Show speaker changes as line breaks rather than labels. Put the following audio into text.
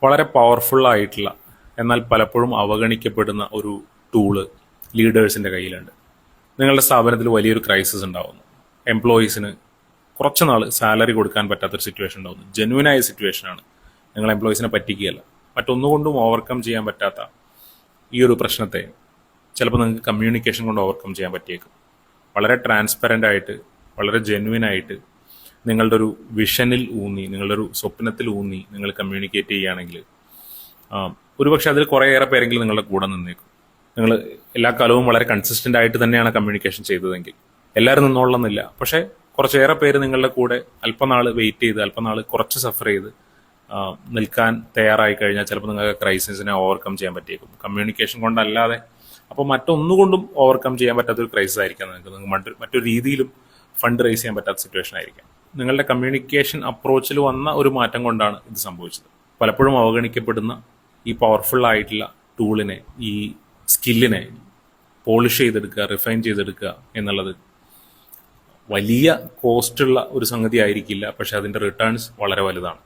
വളരെ പവർഫുൾ ആയിട്ടുള്ള എന്നാൽ പലപ്പോഴും അവഗണിക്കപ്പെടുന്ന ഒരു ടൂള് ലീഡേഴ്സിൻ്റെ കയ്യിലുണ്ട്. നിങ്ങളുടെ സ്ഥാപനത്തിൽ വലിയൊരു ക്രൈസിസ് ഉണ്ടാവുന്നു, എംപ്ലോയീസിന് കുറച്ച് നാൾ സാലറി കൊടുക്കാൻ പറ്റാത്തൊരു സിറ്റുവേഷൻ ഉണ്ടാവുന്നു, ജെന്യൂനായ സിറ്റുവേഷനാണ്, നിങ്ങൾ എംപ്ലോയീസിനെ പറ്റിക്കുകയല്ല, മറ്റൊന്നുകൊണ്ടും ഓവർകം ചെയ്യാൻ പറ്റാത്ത ഈ ഒരു പ്രശ്നത്തെ ചിലപ്പോൾ നിങ്ങൾക്ക് കമ്മ്യൂണിക്കേഷൻ കൊണ്ട് ഓവർകം ചെയ്യാൻ പറ്റിയേക്കും. വളരെ ട്രാൻസ്പെറൻ്റ് ആയിട്ട്, വളരെ ജെന്യൂനായിട്ട് നിങ്ങളുടെ ഒരു വിഷനിൽ ഊന്നി, നിങ്ങളുടെ ഒരു സ്വപ്നത്തിൽ ഊന്നി നിങ്ങൾ കമ്മ്യൂണിക്കേറ്റ് ചെയ്യുകയാണെങ്കിൽ ഒരുപക്ഷെ അതിൽ കുറേയേറെ പേരെങ്കിലും നിങ്ങളുടെ കൂടെ നിന്നേക്കും. നിങ്ങൾ എല്ലാ കാലവും വളരെ കൺസിസ്റ്റൻ്റ് ആയിട്ട് തന്നെയാണ് കമ്മ്യൂണിക്കേഷൻ ചെയ്തതെങ്കിൽ എല്ലാവരും നിന്നോളണമെന്നില്ല, പക്ഷേ കുറച്ചേറെ പേര് നിങ്ങളുടെ കൂടെ അല്പനാൾ വെയിറ്റ് ചെയ്ത്, അല്പനാൾ കുറച്ച് സഫർ ചെയ്ത് നിൽക്കാൻ തയ്യാറായി കഴിഞ്ഞാൽ ചിലപ്പോൾ നിങ്ങൾക്ക് ക്രൈസിസിനെ ഓവർകം ചെയ്യാൻ പറ്റിയേക്കും. കമ്മ്യൂണിക്കേഷൻ കൊണ്ടല്ലാതെ അപ്പോൾ മറ്റൊന്നുകൊണ്ടും ഓവർകം ചെയ്യാൻ പറ്റാത്തൊരു ക്രൈസിസ് ആയിരിക്കാം നിങ്ങൾക്ക് മറ്റൊരു രീതിയിലും ഫണ്ട് റേസ് ചെയ്യാൻ പറ്റാത്ത സിറ്റുവേഷൻ ആയിരിക്കാം. നിങ്ങളുടെ കമ്മ്യൂണിക്കേഷൻ അപ്രോച്ചിൽ വന്ന ഒരു മാറ്റം കൊണ്ടാണ് ഇത് സംഭവിച്ചത്. പലപ്പോഴും അവഗണിക്കപ്പെടുന്ന ഈ പവർഫുൾ ആയിട്ടുള്ള ടൂളിനെ, ഈ സ്കില്ലിനെ പോളിഷ് ചെയ്തെടുക്കുക, റിഫൈൻ ചെയ്തെടുക്കുക എന്നുള്ളത് വലിയ കോസ്റ്റുള്ള ഒരു സംഗതി ആയിരിക്കില്ല, പക്ഷെ അതിൻ്റെ റിട്ടേൺസ് വളരെ വലുതാണ്.